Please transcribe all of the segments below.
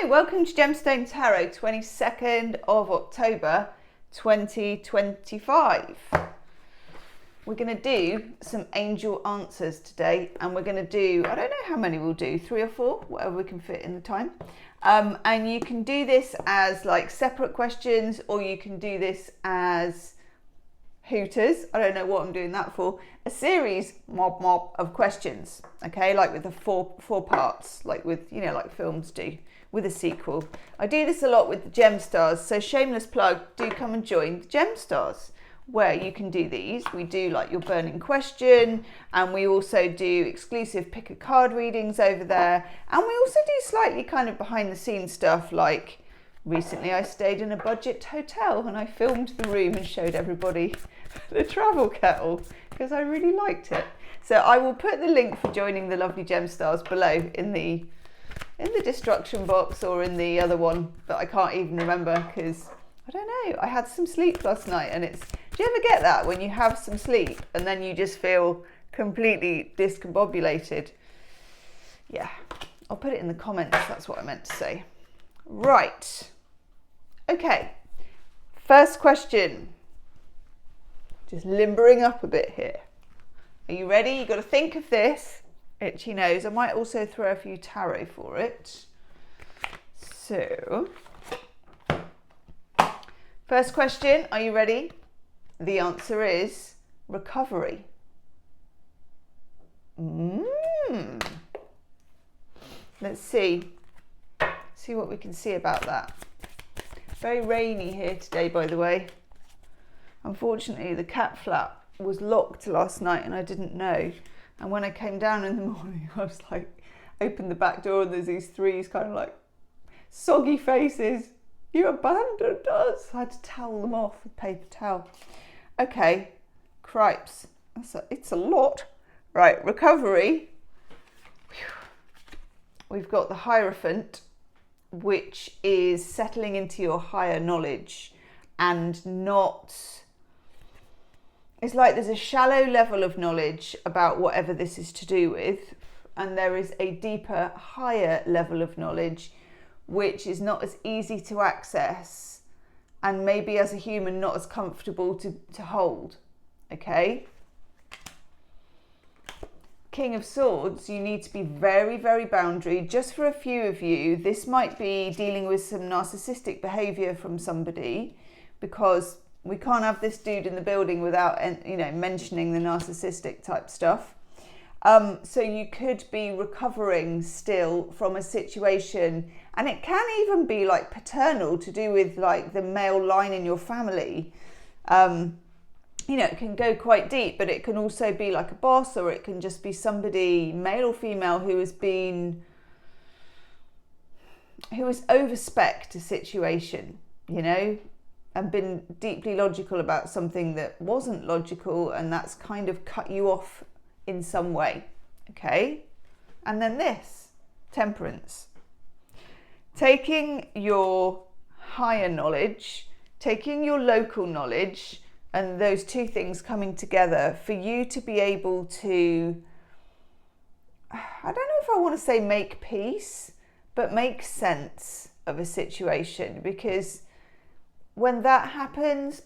Hello, welcome to Gemstone Tarot, 22nd of October 2025. We're going to do some angel answers today, and we're going to do, I don't know how many we'll do, 3 or 4, whatever we can fit in the time. And you can do this as like separate questions, or you can do this as hooters. I don't know what I'm doing that for. A series mob of questions, okay, like with the four parts, like with, you know, like films do with a sequel. I do this a lot with the gem stars, so shameless plug, do come and join the gem stars where you can do these. We do like your burning question, and we also do exclusive pick a card readings over there, and we also do slightly kind of behind the scenes stuff. Like recently I stayed in a budget hotel and I filmed the room and showed everybody the travel kettle because I really liked it. So I will put the link for joining the lovely gem stars below in the destruction box, or in the other one that I can't even remember because I don't know, I had some sleep last night, and it's, do you ever get that when you have some sleep and then you just feel completely discombobulated? Yeah, I'll put it in the comments, that's what I meant to say. Right, okay, first question. Just limbering up a bit here. Are you ready? You've got to think of this. Itchy nose. I might also throw a few tarot for it. So, first question, are you ready? The answer is recovery. Let's see what we can see about that. Very rainy here today, by the way. Unfortunately, the cat flap was locked last night and I didn't know. And when I came down in the morning, I was like, opened the back door and there's these 3 kind of like soggy faces. You abandoned us. I had to towel them off with paper towel. Okay, cripes. It's a lot. Right, recovery. We've got the Hierophant, which is settling into your higher knowledge and not... It's like there's a shallow level of knowledge about whatever this is to do with, and there is a deeper, higher level of knowledge which is not as easy to access, and maybe as a human not as comfortable to hold, okay? King of Swords, you need to be very, very boundary. Just for a few of you, this might be dealing with some narcissistic behavior from somebody, because we can't have this dude in the building without, you know, mentioning the narcissistic type stuff. So you could be recovering still from a situation, and it can even be like paternal, to do with like the male line in your family. You know, it can go quite deep, but it can also be like a boss, or it can just be somebody, male or female, who has overspec'd a situation, you know, and been deeply logical about something that wasn't logical, and that's kind of cut you off in some way, okay? And then this, Temperance. Taking your higher knowledge, taking your local knowledge, and those two things coming together for you to be able to, I don't know if I want to say make peace, but make sense of a situation, because when that happens,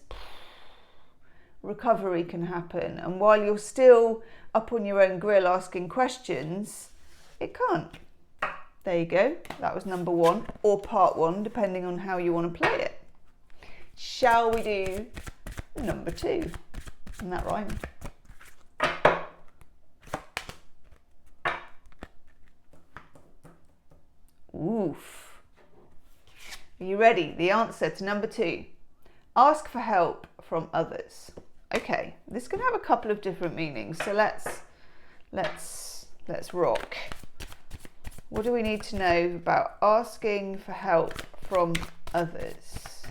recovery can happen. And while you're still up on your own grill asking questions, it can't. There you go. That was number 1, or part 1, depending on how you want to play it. Shall we do number 2? And that rhymes. Oof. Are you ready? The answer to number 2. Ask for help from others. Okay, this can have a couple of different meanings, so let's rock. What do we need to know about asking for help from others?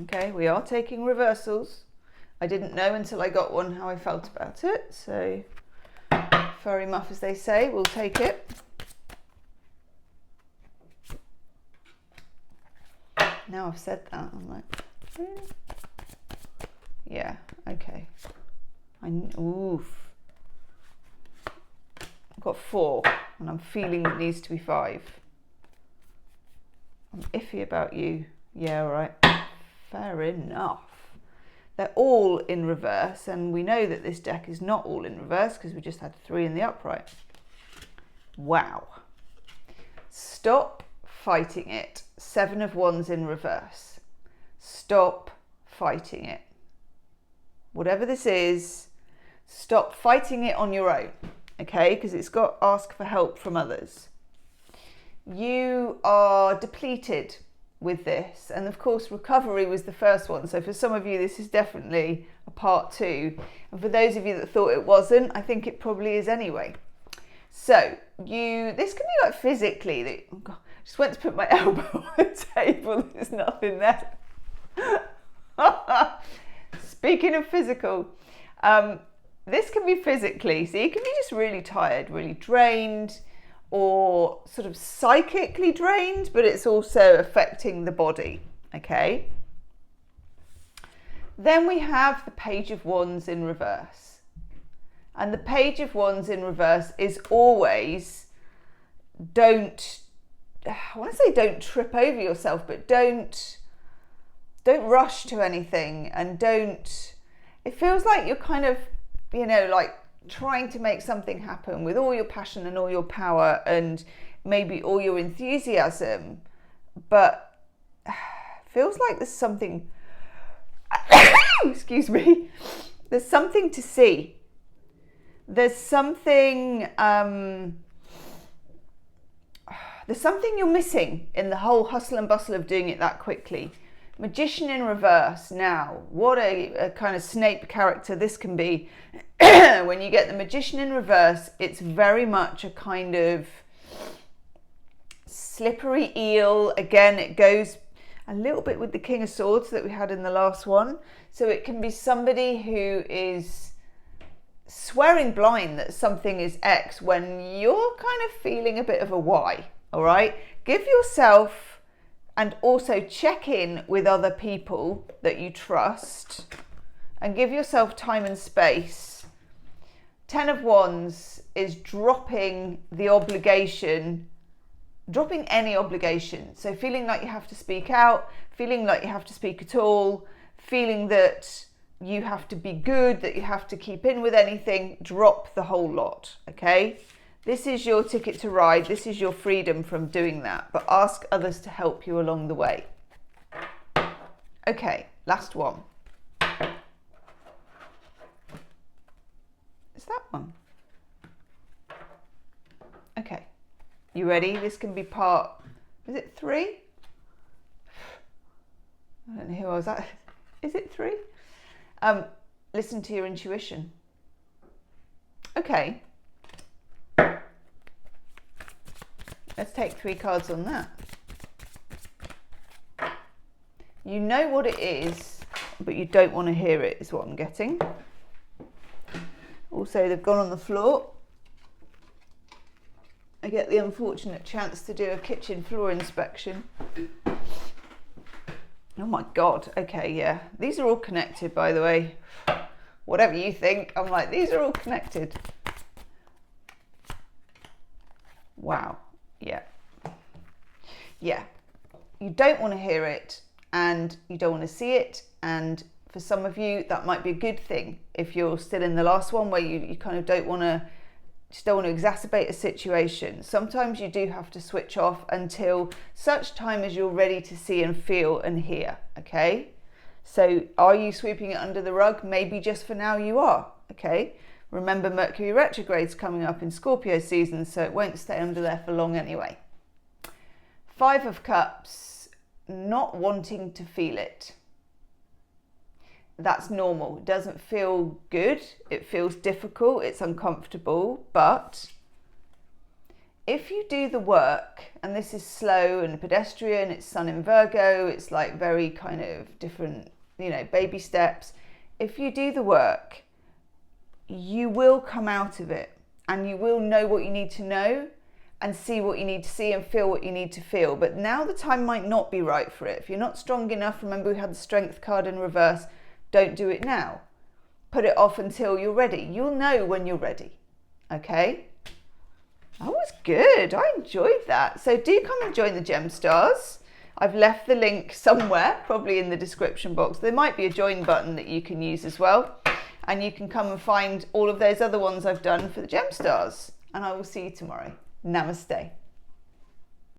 Okay, we are taking reversals. I didn't know until I got one how I felt about it, so furry muff, as they say, we'll take it. Now I've said that, I'm like, really? Yeah, okay. Oof. I've got 4. and I'm feeling it needs to be 5. I'm iffy about you. Yeah, all right. Fair enough. They're all in reverse, and we know that this deck is not all in reverse because we just had 3 in the upright. Wow. Stop fighting it. 7 of Wands in reverse. Stop fighting it. Whatever this is, stop fighting it on your own, okay? Because it's got ask for help from others. You are depleted with this, and of course recovery was the first one, so for some of you this is definitely a part 2, and for those of you that thought it wasn't, I think it probably is anyway. So this can be like physically, oh God, I just went to put my elbow on the table, there's nothing there. Speaking of physical, this can be physically, so you can be just really tired, really drained, or sort of psychically drained, but it's also affecting the body, okay? Then we have the Page of Wands in reverse. And the Page of Wands in reverse is always, I want to say don't trip over yourself, but don't rush to anything, and it feels like you're kind of, you know, like trying to make something happen with all your passion and all your power and maybe all your enthusiasm, but feels like there's something, excuse me, there's something to see. There's something you're missing in the whole hustle and bustle of doing it that quickly. Magician in reverse. Now, what a kind of Snape character this can be. When you get the Magician in reverse, it's very much a kind of slippery eel. Again, it goes a little bit with the King of Swords that we had in the last one. So it can be somebody who is swearing blind that something is X when you're kind of feeling a bit of a Y, all right? Give yourself, and also check in with other people that you trust, and give yourself time and space. 10 of Wands is dropping the obligation, dropping any obligation. So feeling like you have to speak out, feeling like you have to speak at all, feeling that you have to be good, that you have to keep in with anything, drop the whole lot, okay? This is your ticket to ride. This is your freedom from doing that, but ask others to help you along the way. Okay, last one. Is that one? Okay, you ready? This can be part, is it 3? I don't know who I was at. Is it 3? Listen to your intuition. Okay. Let's take 3 cards on that. You know what it is, but you don't want to hear it, is what I'm getting. Also, they've gone on the floor. I get the unfortunate chance to do a kitchen floor inspection. Oh my God. Okay, yeah. These are all connected, by the way. Whatever you think, I'm like, these are all connected. Wow. Yeah. Yeah. You don't want to hear it, and you don't want to see it, and for some of you that might be a good thing if you're still in the last one where you kind of don't want to exacerbate a situation. Sometimes you do have to switch off until such time as you're ready to see and feel and hear, okay? So are you sweeping it under the rug? Maybe just for now you are, okay? Remember, Mercury retrograde's coming up in Scorpio season, so it won't stay under there for long anyway. 5 of Cups, not wanting to feel it. That's normal. It doesn't feel good. It feels difficult. It's uncomfortable. But if you do the work, and this is slow and pedestrian, it's Sun in Virgo, it's like very kind of different, you know, baby steps. If you do the work, you will come out of it, and you will know what you need to know, and see what you need to see, and feel what you need to feel. But now the time might not be right for it. If you're not strong enough, remember we had the Strength card in reverse, don't do it now. Put it off until you're ready. You'll know when you're ready, okay? I always Good, I enjoyed that. So do come and join the Gemstars. I've left the link somewhere, probably in the description box. There might be a join button that you can use as well. And you can come and find all of those other ones I've done for the Gemstars. And I will see you tomorrow. Namaste.